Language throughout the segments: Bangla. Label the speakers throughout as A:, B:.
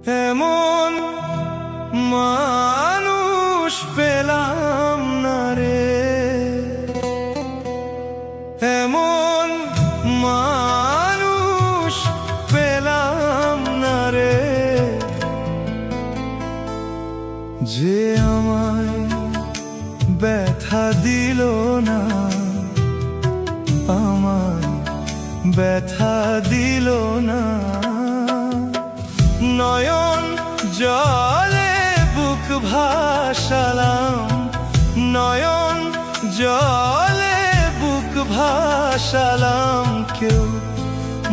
A: এমন মানুষ পেলাম না রে, এমন মানুষ পেলাম না রে, যে আমায় ব্যথা দিল না, আমায় ব্যথা দিল না। নয়ন জলে বুক ভাসালাম, নয়ন জলে বুক ভাসালাম, কেউ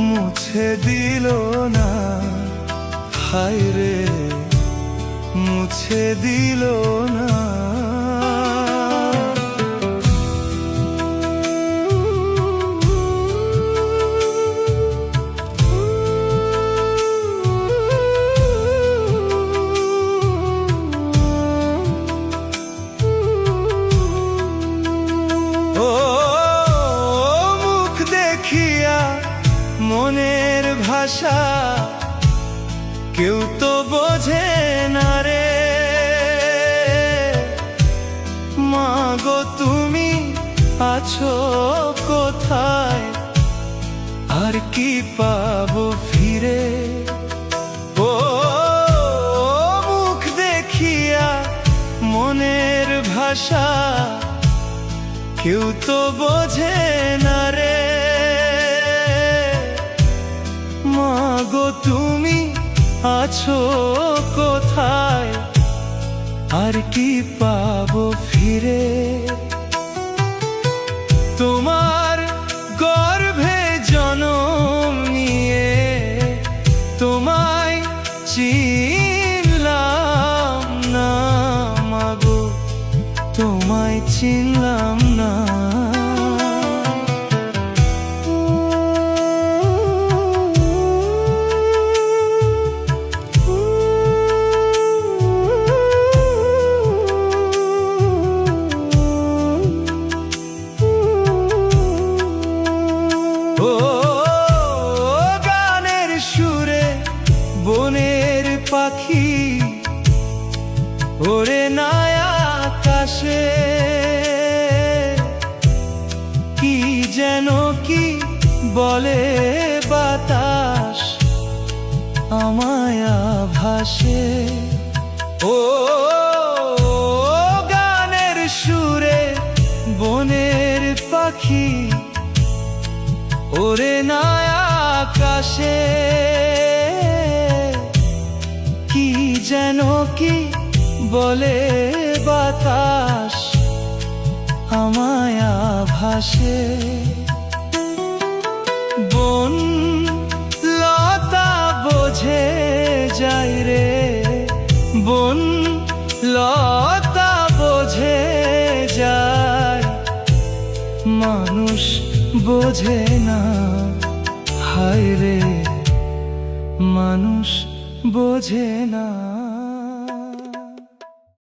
A: মুছে দিল না, হায় রে মুছে দিল না। মনের ভাষা কেউ তো বোঝে না রে, মাগো তুমি আছো কোথায়, আর কি পাবো ফিরে। ও মুখ দেখিয়া মনের ভাষা কেউ তো বোঝে না রে, মাগো তুমি আছো কোথায়, আর কি পাবো ফিরে। তোমার গর্ভে জনম নিয়ে তোমায় চিনলাম না, মাগো তোমায় চিনলাম না। ও গানের সুরে বনের পাখি ওরে না আকাশে, কি যেন কি বলে বাতাস আমায় ভাসে। ও গানের সুরে বনের পাখি ওরে না আকাশে, কি যেন কি বলে বাতাস আমায় ভাসে। বন লতা বোঝে যায় রে, বন লতা বোঝে যায়, মানুষ বোঝে না, হায় রে মানুষ বোঝে না।